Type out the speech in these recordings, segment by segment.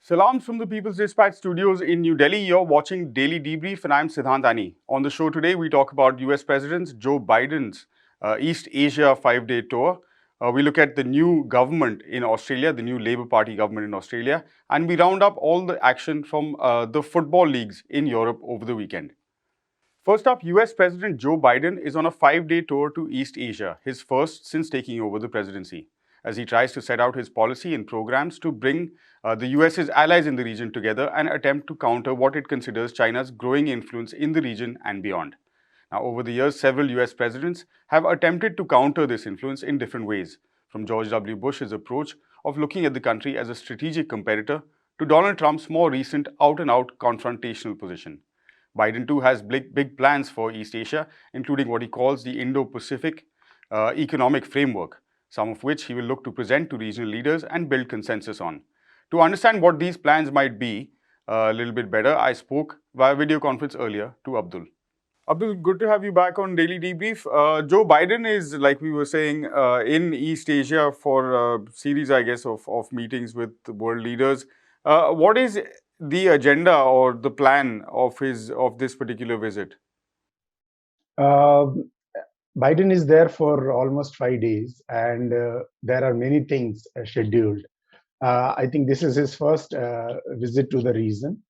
Salams from the People's Dispatch studios in New Delhi. You're watching Daily Debrief, and I'm Siddhant Ani. On the show today, we talk about US President Joe Biden's East Asia 5-day tour. We look at the new government in Australia, the new Labour Party government in Australia, and we round up all the action from the football leagues in Europe over the weekend. First up, US President Joe Biden is on a 5-day tour to East Asia, his first since taking over the presidency, as he tries to set out his policy and programs to bring the US's allies in the region together and attempt to counter what it considers China's growing influence in the region and beyond. Now, over the years, several US presidents have attempted to counter this influence in different ways, from George W. Bush's approach of looking at the country as a strategic competitor to Donald Trump's more recent out-and-out confrontational position. Biden too has big plans for East Asia, including what he calls the Indo-Pacific Economic Framework, some of which he will look to present to regional leaders and build consensus on. To understand what these plans might be a little bit better, I spoke via video conference earlier to Abdul. Abdul, good to have you back on Daily Debrief. Joe Biden is, like we were saying, in East Asia for a series, I guess, of meetings with world leaders. What is the agenda or the plan of this particular visit? Biden is there for almost 5 days, and there are many things scheduled. I think this is his first visit to the region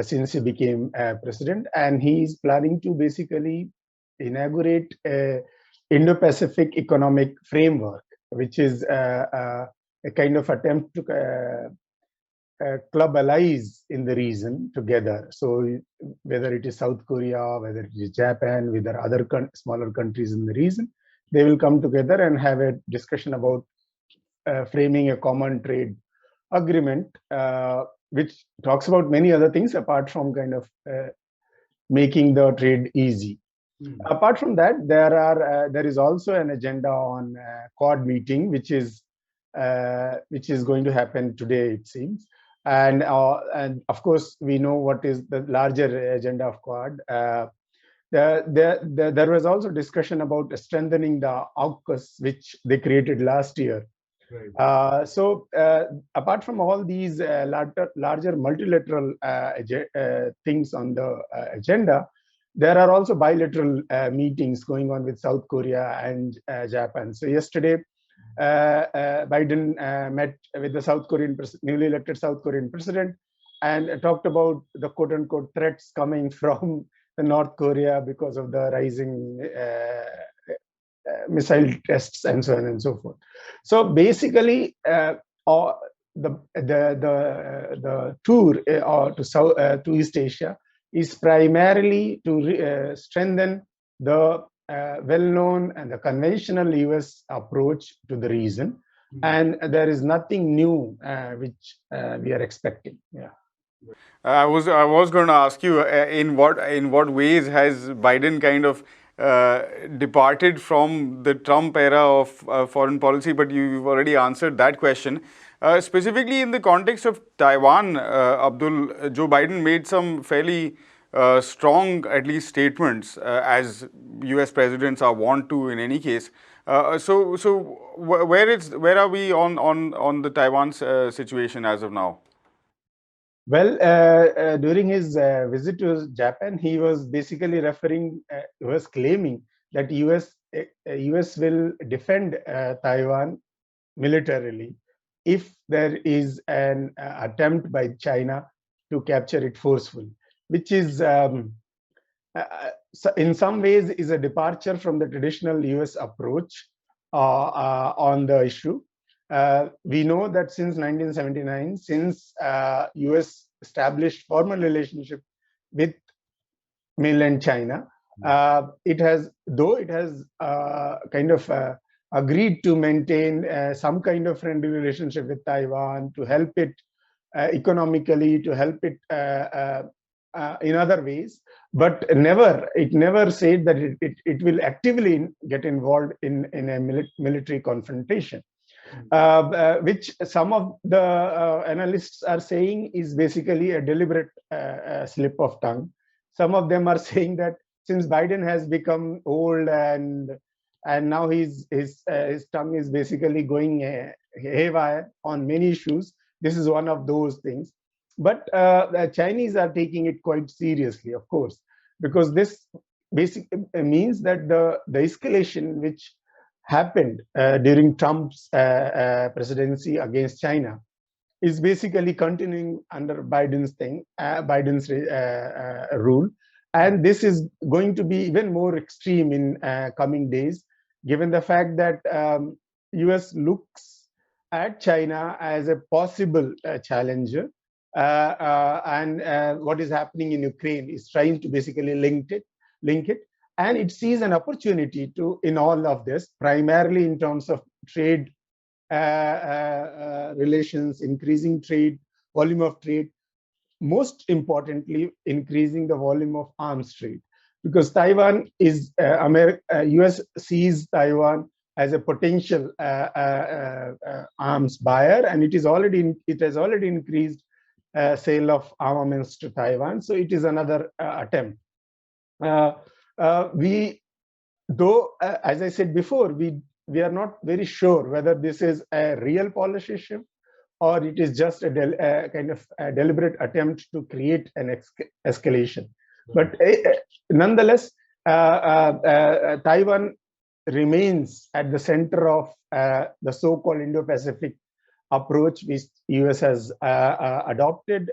since he became president, and he is planning to basically inaugurate a Indo-Pacific economic framework, which is a kind of attempt to club allies in the region together. So whether it is South Korea, whether it is Japan, whether other smaller countries in the region, they will come together and have a discussion about framing a common trade agreement, which talks about many other things apart from kind of making the trade easy. Apart from that, there is also an agenda on Quad meeting, which is going to happen today, it seems. And of course, we know what is the larger agenda of Quad. There was also discussion about strengthening the AUKUS, which they created last year. Right. So apart from all these larger multilateral things on the agenda, there are also bilateral meetings going on with South Korea and Japan. So yesterday, Biden met with the newly elected South Korean president and talked about the quote-unquote threats coming from the North Korea because of the rising missile tests and so on and so forth. So basically, the tour to East Asia is primarily to strengthen the well-known and the conventional US approach to the region, and there is nothing new which we are expecting. Yeah. I was going to ask you in what ways has Biden kind of departed from the Trump era of foreign policy, but you've already answered that question. Specifically in the context of Taiwan, Abdul, Joe Biden made some fairly strong, at least, statements, as US presidents are wont to in any case. So where are we on the Taiwan situation as of now? Well, during his visit to Japan, he was basically claiming that US will defend Taiwan militarily if there is an attempt by China to capture it forcefully, which is in some ways is a departure from the traditional US approach on the issue. We know that since 1979, since US established formal relationship with mainland China, it has kind of agreed to maintain some kind of friendly relationship with Taiwan, to help it economically, to help it in other ways, but it never said that it will actively get involved in a military confrontation. Which some of the analysts are saying is basically a deliberate slip of tongue. Some of them are saying that since Biden has become old and now his tongue is basically going haywire on many issues, this is one of those things. But the Chinese are taking it quite seriously, of course, because this basically means that the escalation which happened during Trump's presidency against China is basically continuing under Biden's rule, and this is going to be even more extreme in coming days, given the fact that U.S. looks at China as a possible challenger, and what is happening in Ukraine is trying to basically link it, and it sees an opportunity to in all of this, primarily in terms of trade relations, increasing trade, volume of trade, most importantly, increasing the volume of arms trade. Because Taiwan is, US sees Taiwan as a potential arms buyer, and it has already increased sale of armaments to Taiwan. So it is another attempt. Uh, we though as I said before, we are not very sure whether this is a real policy shift or it is just a kind of a deliberate attempt to create an escalation. But nonetheless, Taiwan remains at the center of the so-called Indo-Pacific approach which US has adopted,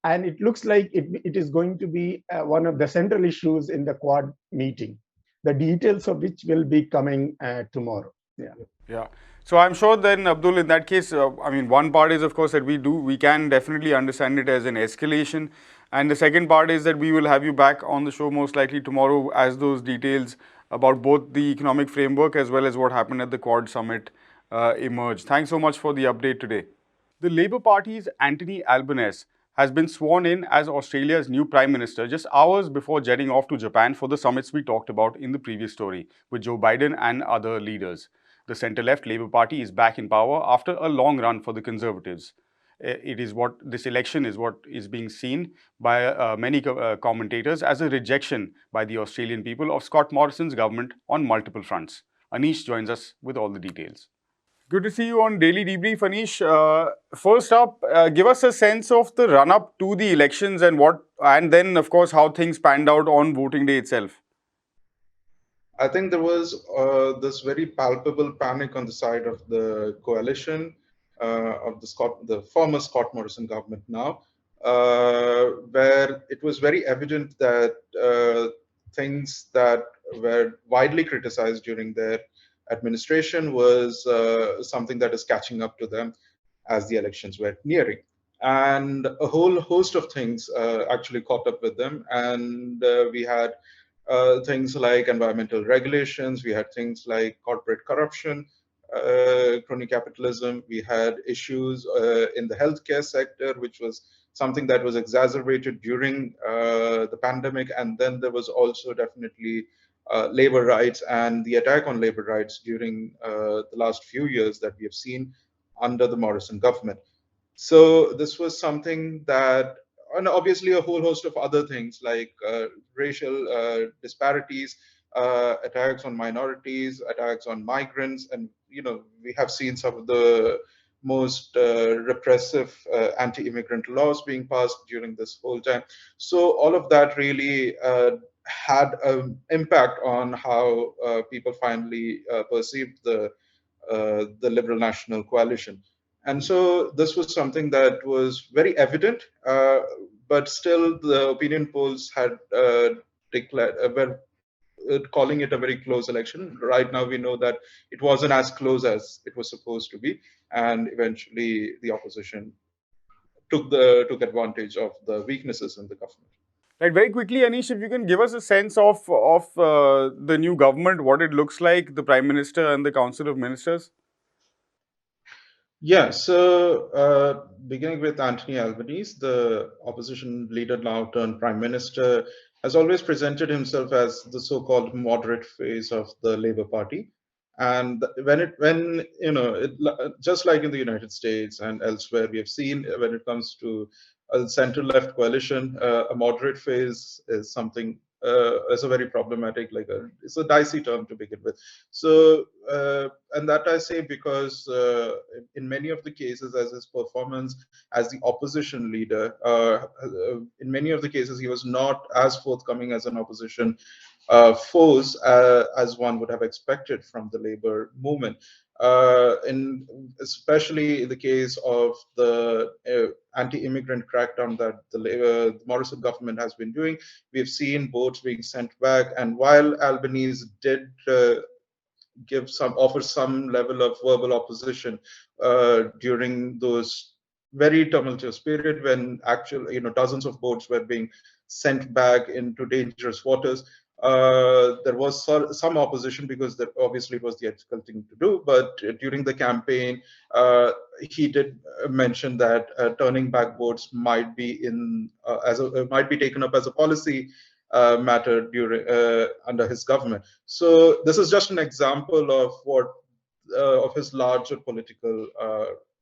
and it looks like it is going to be one of the central issues in the Quad meeting, the details of which will be coming tomorrow. Yeah. Yeah. So I'm sure then, Abdul, in that case, I mean, one part is, of course, that we can definitely understand it as an escalation. And the second part is that we will have you back on the show most likely tomorrow as those details about both the economic framework as well as what happened at the Quad Summit emerge. Thanks so much for the update today. The Labour Party's Anthony Albanese has been sworn in as Australia's new Prime Minister just hours before jetting off to Japan for the summits we talked about in the previous story with Joe Biden and other leaders. The centre-left Labour Party is back in power after a long run for the Conservatives. It is what this election is what is being seen by many commentators as a rejection by the Australian people of Scott Morrison's government on multiple fronts. Anish joins us with all the details. Good to see you on Daily Debrief, Anish. First up, give us a sense of the run-up to the elections and then, of course, how things panned out on voting day itself. I think there was this very palpable panic on the side of the coalition of the former Scott Morrison government now, where it was very evident that things that were widely criticized during their administration was something that is catching up to them as the elections were nearing. And a whole host of things actually caught up with them. And we had things like environmental regulations, we had things like corporate corruption, crony capitalism, we had issues in the healthcare sector, which was something that was exacerbated during the pandemic. And then there was also definitely labor rights and the attack on labor rights during the last few years that we have seen under the Morrison government. So this was something that, and obviously a whole host of other things like racial disparities, attacks on minorities, attacks on migrants, and we have seen some of the most repressive anti-immigrant laws being passed during this whole time. So all of that really had an impact on how people finally perceived the Liberal National Coalition. And so this was something that was very evident, but still the opinion polls had declared, were calling it a very close election. Right now, we know that it wasn't as close as it was supposed to be, and eventually the opposition took advantage of the weaknesses in the government. Right, very quickly, Anish, if you can give us a sense of the new government, what it looks like, the Prime Minister and the Council of Ministers. Yeah, so beginning with Anthony Albanese, the opposition leader now turned prime minister, has always presented himself as the so-called moderate face of the Labour Party. And just like in the United States and elsewhere, we have seen when it comes to a center-left coalition, a moderate phase is something is a very problematic, it's a dicey term to begin with. So, and that I say because in many of the cases, as his performance as the opposition leader, in many of the cases, he was not as forthcoming as an opposition force as one would have expected from the labor movement. In especially in the case of the anti-immigrant crackdown that the Morrison government has been doing, we've seen boats being sent back. And while Albanese did offer some level of verbal opposition during those very tumultuous period when actual dozens of boats were being sent back into dangerous waters. There was some opposition because that obviously was the ethical thing to do. But during the campaign, he did mention that turning back boats might be might be taken up as a policy matter during under his government. So this is just an example of what of his larger political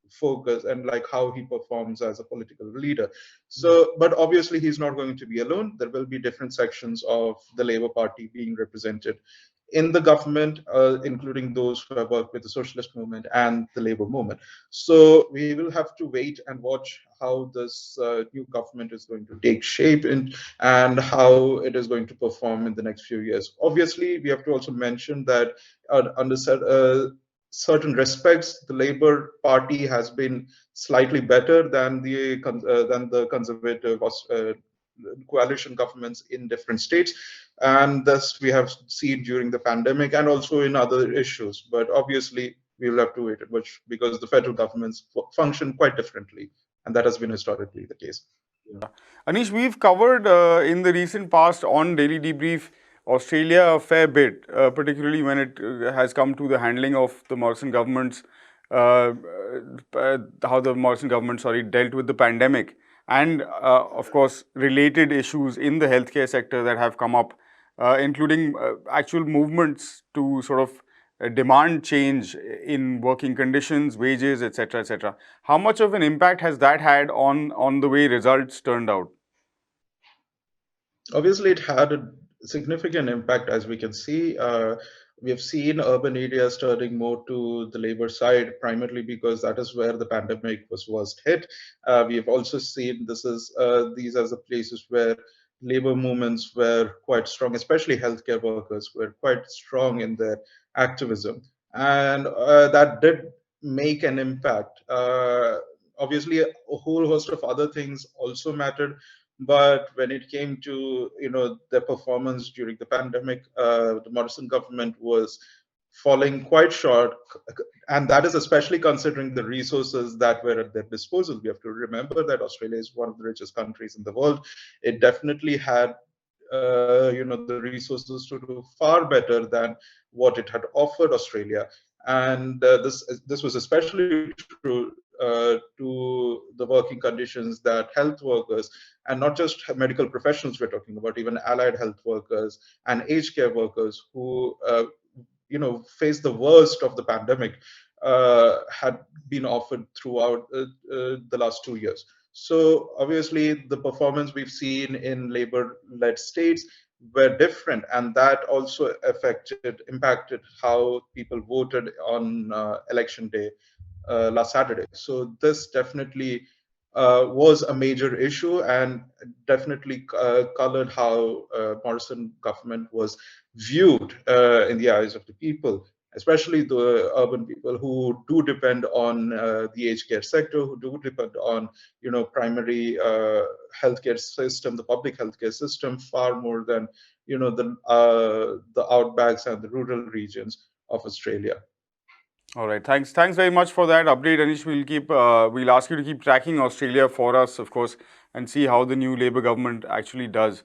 focus and like how he performs as a political leader. So, but obviously he's not going to be alone. There will be different sections of the Labour Party being represented in the government, including those who have worked with the socialist movement and the labor movement. So we will have to wait and watch how this new government is going to take shape and how it is going to perform in the next few years. Obviously, we have to also mention that under certain respects, the Labour Party has been slightly better than the conservative coalition governments in different states, and thus we have seen during the pandemic and also in other issues. But obviously, we will have to wait and watch because the federal governments function quite differently, and that has been historically the case. Anish, we've covered in the recent past on Daily Debrief Australia a fair bit, particularly when it has come to the handling of the Morrison government's, how the Morrison government, dealt with the pandemic, and of course, related issues in the healthcare sector that have come up, including actual movements to sort of demand change in working conditions, wages, etc., etc. How much of an impact has that had on the way results turned out? Obviously, it had a significant impact, as we can see. We have seen urban areas turning more to the labor side, primarily because that is where the pandemic was worst hit. We have also seen these as the places where labor movements were quite strong, especially healthcare workers were quite strong in their activism, and that did make an impact. Obviously, a whole host of other things also mattered, but when it came to the performance during the pandemic, the Morrison government was falling quite short, and that is especially considering the resources that were at their disposal. We have to remember that Australia is one of the richest countries in the world. It definitely had the resources to do far better than what it had offered Australia, and this was especially true to the working conditions that health workers, and not just medical professionals we're talking about, even allied health workers and aged care workers who faced the worst of the pandemic, had been offered throughout the last 2 years. So obviously, the performance we've seen in labor-led states were different, and that also impacted how people voted on election day last Saturday. So this definitely was a major issue and definitely colored how Morrison government was viewed in the eyes of the people, especially the urban people who do depend on the aged care sector, who do depend on primary healthcare system, the public healthcare system, far more than the outbacks and the rural regions of Australia. All right, thanks very much for that update, Anish. We'll ask you to keep tracking Australia for us, of course, and see how the new Labour government actually does.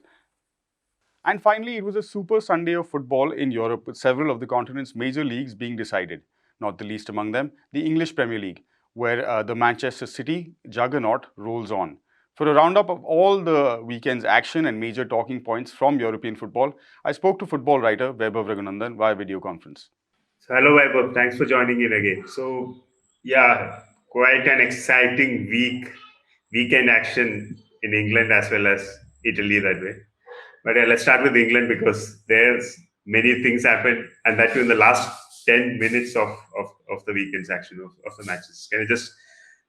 And finally, it was a super Sunday of football in Europe, with several of the continent's major leagues being decided, not the least among them, the English Premier League, where the Manchester City juggernaut rolls on. For a roundup of all the weekend's action and major talking points from European football, I spoke to football writer Vaibhav Raghunandan via video conference. So hello, Vaibhav. Thanks for joining in again. So, yeah, quite an exciting weekend action in England as well as Italy that way. But yeah, let's start with England because there's many things happened, and that too in the last 10 minutes of the weekend's action of the matches. Can you just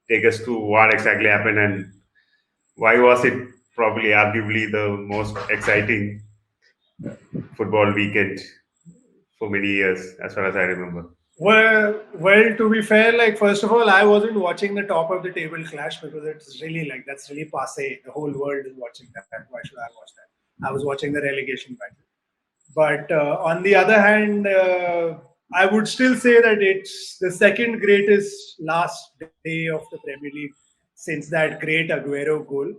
take us through what exactly happened and why was it probably arguably the most exciting football weekend for many years, as far as I remember? Well, to be fair, like first of all, I wasn't watching the top of the table clash because it's really like that's really passe. The whole world is watching that. Why should I watch that? I was watching the relegation battle. But on the other hand, I would still say that it's the second greatest last day of the Premier League since that great Aguero goal.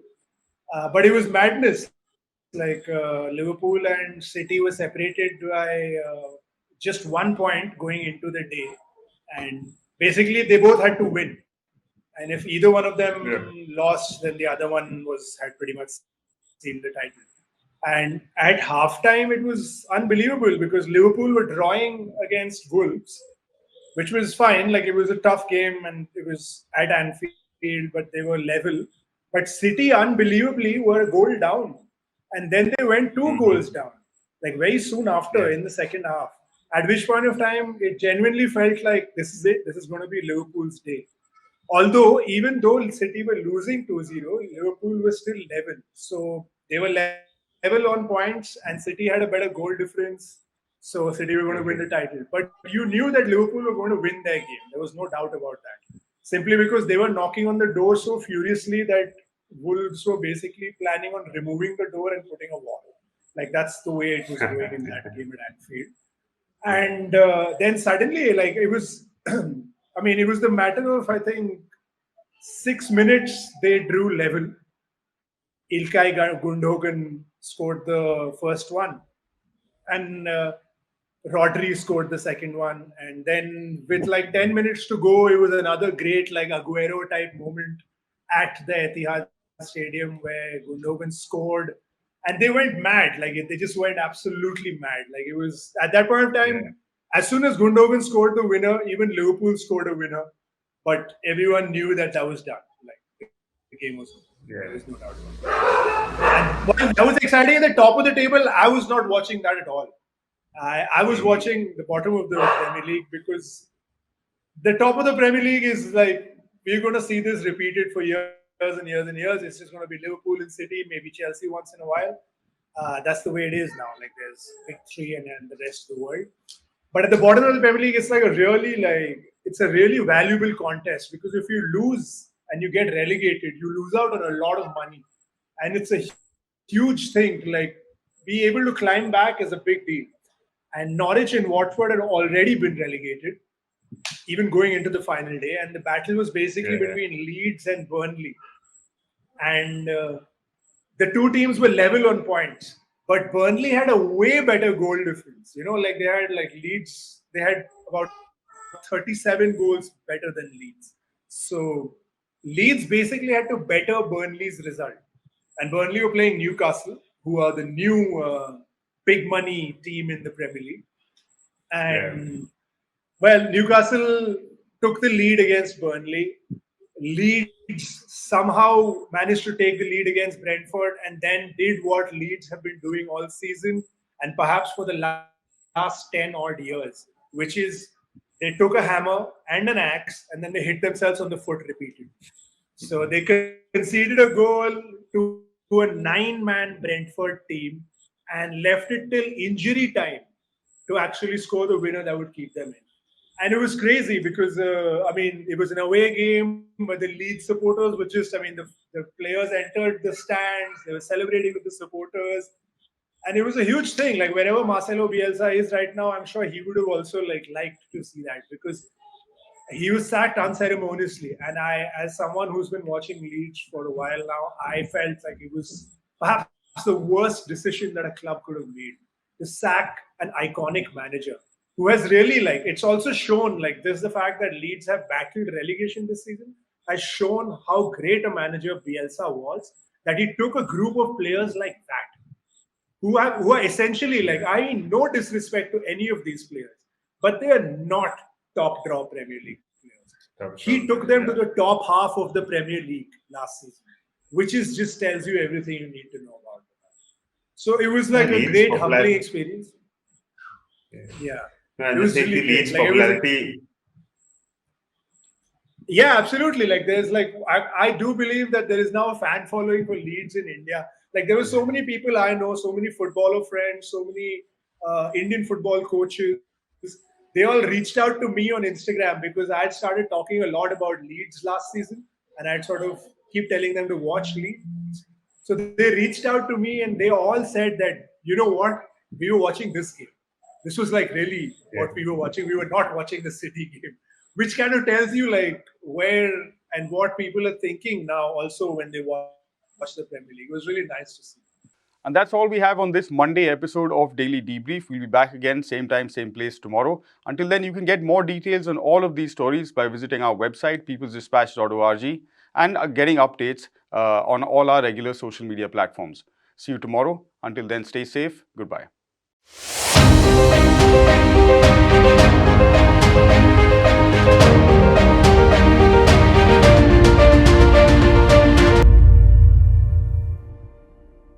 But it was madness. Like Liverpool and City were separated by just 1 point going into the day, and basically they both had to win. And if either one of them Yeah. lost, then the other one had pretty much sealed the title. And at halftime, it was unbelievable because Liverpool were drawing against Wolves, which was fine. Like it was a tough game and it was at Anfield, but they were level. But City, unbelievably, were a goal down. And then they went 2 goals down, like very soon after Yeah. in the second half. At which point of time, it genuinely felt like this is it. This is going to be Liverpool's day. Although, even though City were losing 2-0, Liverpool was still level. So they were level on points, and City had a better goal difference. So City were going to win the Okay. title. But you knew that Liverpool were going to win their game. There was no doubt about that. Simply because they were knocking on the door so furiously that Wolves were basically planning on removing the door and putting a wall. Like that's the way it was going in that game at Anfield. And then suddenly, like it was, I mean, it was the matter of I think 6 minutes they drew level. Ilkay Gundogan scored the first one, and Rodri scored the second one. And then with like 10 minutes to go, it was another great like Aguero type moment at the Etihad Stadium where Gundogan scored, and they went mad. Like they just went absolutely mad. Like it was at that point of Yeah. time. As soon as Gundogan scored the winner, even Liverpool scored a winner. But everyone knew that that was done. Like the game was over. There was no Yeah. doubt about it. And while that was exciting at the top of the table, I was not watching that at all. I was watching the bottom of the Premier League because the top of the Premier League is like we're going to see this repeated for years and years and years. It's just going to be Liverpool and City, maybe Chelsea once in a while. That's the way it is now. Like there's big three and then the rest of the world. But at the bottom of the Premier League, it's like it's a really valuable contest because if you lose and you get relegated, you lose out on a lot of money, and it's a huge thing. Like be able to climb back is a big deal. And Norwich and Watford had already been relegated, even going into the final day, and the battle was basically Yeah. between Leeds and Burnley. And the two teams were level on points, but Burnley had a way better goal difference. You know, like they had like Leeds, they had about 37 goals better than Leeds. So Leeds basically had to better Burnley's result, and Burnley were playing Newcastle, who are the new big money team in the Premier League. Yeah. And well, Newcastle took the lead against Burnley. Leeds somehow managed to take the lead against Brentford and then did what Leeds have been doing all season and perhaps for the last 10 odd years, which is they took a hammer and an axe and then they hit themselves on the foot repeatedly. So they conceded a goal to a 9-man Brentford team and left it till injury time to actually score the winner that would keep them in. And it was crazy because I mean it was an away game, but the Leeds supporters were just the players entered the stands, they were celebrating with the supporters, and it was a huge thing. Like wherever Marcelo Bielsa is right now, I'm sure he would have also like liked to see that because he was sacked unceremoniously. And I, as someone who's been watching Leeds for a while now, I felt like it was perhaps the worst decision that a club could have made to sack an iconic manager who has really like it's also shown like this the fact that Leeds have battled relegation this season has shown how great a manager Bielsa was, that he took a group of players like that who are essentially like I mean no disrespect to any of these players, but they are not top draw Premier League players. He took them to the top half of the Premier League last season, which is just tells you everything you need to know about them. So it was like a Leeds great humbling popularity. experience. Yeah, No, it I just was think really the great. Leeds Like it was. popularity. Yeah, absolutely. Like there's like I do believe that there is now a fan following for Leeds in India. Like there were so many people I know, so many footballer friends, so many Indian football coaches. They all reached out to me on Instagram because I had started talking a lot about Leeds last season, and I'd sort of keep telling them to watch Leeds. So they reached out to me and they all said that, you know what, we were watching this game. This was like really Yeah. what we were watching. We were not watching the City game, which kind of tells you like where and what people are thinking now also when they watch the Premier League. It was really nice to see. And that's all we have on this Monday episode of Daily Debrief. We'll be back again, same time, same place tomorrow. Until then, you can get more details on all of these stories by visiting our website, peoplesdispatch.org, and getting updates on all our regular social media platforms. See you tomorrow. Until then, stay safe. Goodbye.